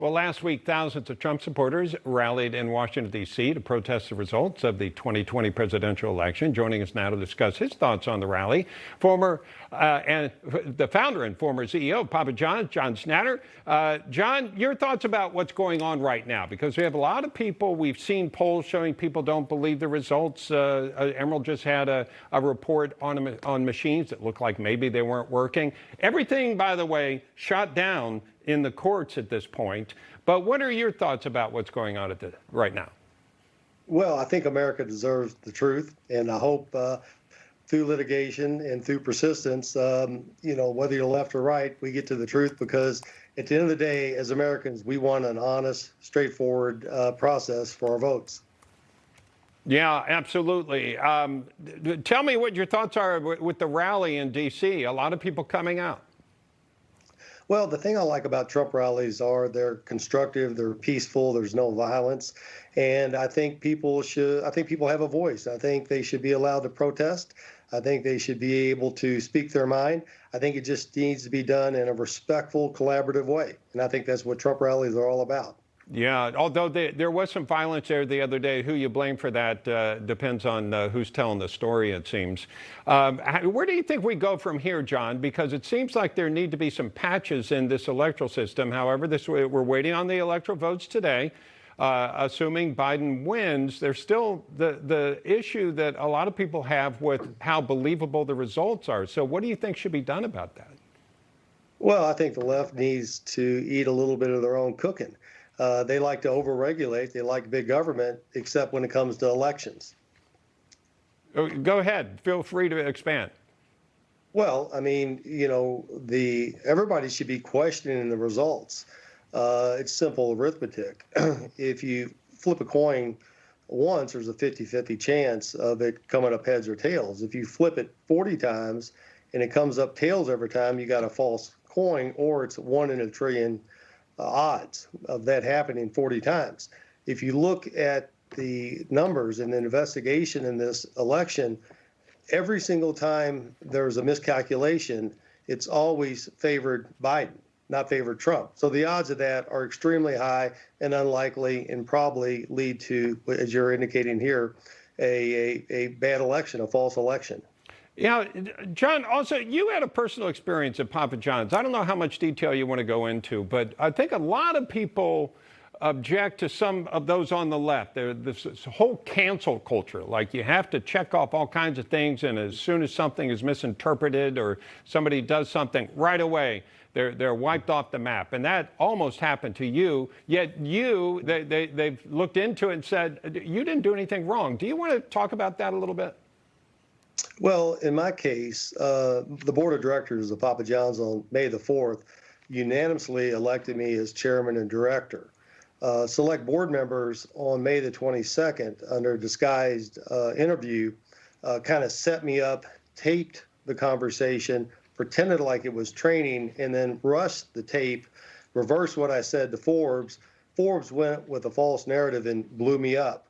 Well, last week, thousands of Trump supporters rallied in Washington, D.C. to protest the results of the 2020 presidential election. Joining us now to discuss his thoughts on the rally, and the founder and former CEO of Papa John's, John Schnatter. John, your thoughts about what's going on right now, because we have a lot of people, we've seen polls showing people don't believe the results. Emerald just had a report on machines that looked like maybe they weren't working. Everything, by the way, shot down in the courts at this point. But what are your thoughts about what's going on right now? Well, I think America deserves the truth, and I hope through litigation and through persistence, whether you're left or right, we get to the truth, because at the end of the day, as Americans, we want an honest, straightforward process for our votes. Yeah, absolutely. Tell me what your thoughts are with the rally in D.C. A lot of people coming out. Well, the thing I like about Trump rallies are they're constructive, they're peaceful, there's no violence, and I think people have a voice. I think they should be allowed to protest. I think they should be able to speak their mind. I think it just needs to be done in a respectful, collaborative way, and I think that's what Trump rallies are all about. Yeah, although there was some violence there the other day. Who you blame for that depends on who's telling the story, it seems. Where do you think we go from here, John? Because it seems like there need to be some patches in this electoral system. However, we're waiting on the electoral votes today. Assuming Biden wins, there's still the issue that a lot of people have with how believable the results are. So what do you think should be done about that? Well, I think the left needs to eat a little bit of their own cooking. They like to overregulate. They like big government, except when it comes to elections. Go ahead. Feel free to expand. Well, I mean, everybody should be questioning the results. It's simple arithmetic. If you flip a coin once, there's a 50-50 chance of it coming up heads or tails. If you flip it 40 times and it comes up tails every time, you got a false coin, or it's 1 in a trillion odds of that happening 40 times. If you look at the numbers and the investigation in this election, every single time there's a miscalculation, it's always favored Biden, not favored Trump. So the odds of that are extremely high and unlikely, and probably lead to, as you're indicating here, a bad election, a false election. Yeah, John, also, you had a personal experience at Papa John's. I don't know how much detail you want to go into, but I think a lot of people object to some of those on the left. There's this whole cancel culture, like you have to check off all kinds of things, and as soon as something is misinterpreted or somebody does something, right away they're wiped off the map. And that almost happened to you, yet they've looked into it and said, you didn't do anything wrong. Do you want to talk about that a little bit? Well, in my case, the board of directors of Papa John's on May the 4th unanimously elected me as chairman and director. Select board members on May the 22nd, under a disguised interview, kind of set me up, taped the conversation, pretended like it was training, and then rushed the tape, reversed what I said to Forbes. Forbes went with a false narrative and blew me up.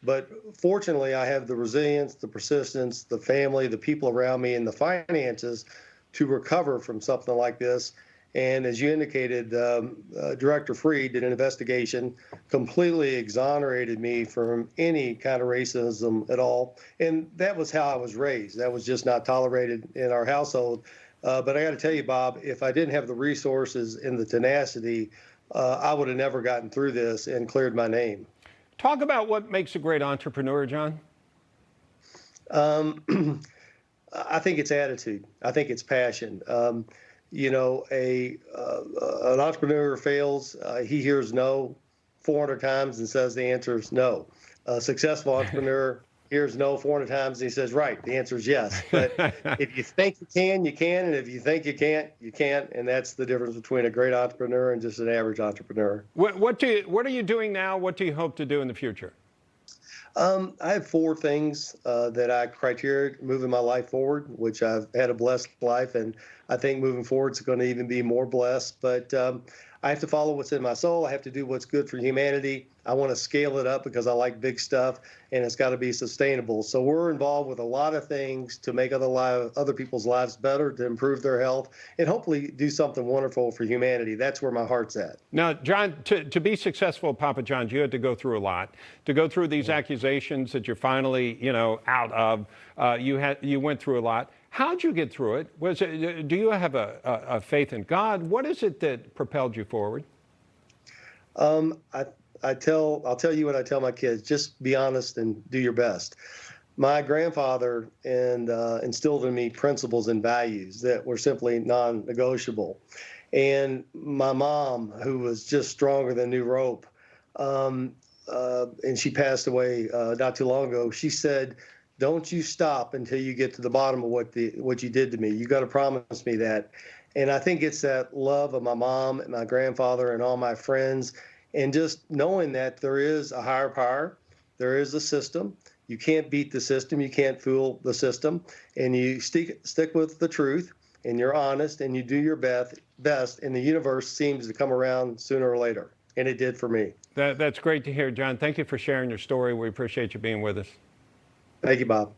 But fortunately, I have the resilience, the persistence, the family, the people around me, and the finances to recover from something like this. And as you indicated, Director Freed did an investigation, completely exonerated me from any kind of racism at all. And that was how I was raised. That was just not tolerated in our household. But I got to tell you, Bob, if I didn't have the resources and the tenacity, I would have never gotten through this and cleared my name. Talk about what makes a great entrepreneur, John. I think it's attitude. I think it's passion. An entrepreneur fails. He hears no 400 times and says the answer is no. A successful entrepreneur hears no 400 times and he says, right, the answer is yes. But if you think you can, you can. And if you think you can't, you can't. And that's the difference between a great entrepreneur and just an average entrepreneur. What are you doing now? What do you hope to do in the future? I have 4 things that I criteria moving my life forward, which I've had a blessed life. And I think moving forward, it's going to even be more blessed. But I have to follow what's in my soul. I have to do what's good for humanity. I want to scale it up because I like big stuff, and it's got to be sustainable. So we're involved with a lot of things to make other people's lives better, to improve their health, and hopefully do something wonderful for humanity. That's where my heart's at. Now, John, to be successful at Papa John's, you had to go through a lot. To go through these accusations that you're finally, out of, you went through a lot. How'd you get through it? Do you have a faith in God? What is it that propelled you forward? I'll tell you what I tell my kids: just be honest and do your best. My grandfather instilled in me principles and values that were simply non-negotiable. And my mom, who was just stronger than new rope, and she passed away not too long ago, she said, "Don't you stop until you get to the bottom of what you did to me. You got to promise me that." And I think it's that love of my mom and my grandfather and all my friends, and just knowing that there is a higher power, there is a system. You can't beat the system. You can't fool the system. And you stick with the truth, and you're honest, and you do your best, and the universe seems to come around sooner or later. And it did for me. That's great to hear, John. Thank you for sharing your story. We appreciate you being with us. Thank you, Bob.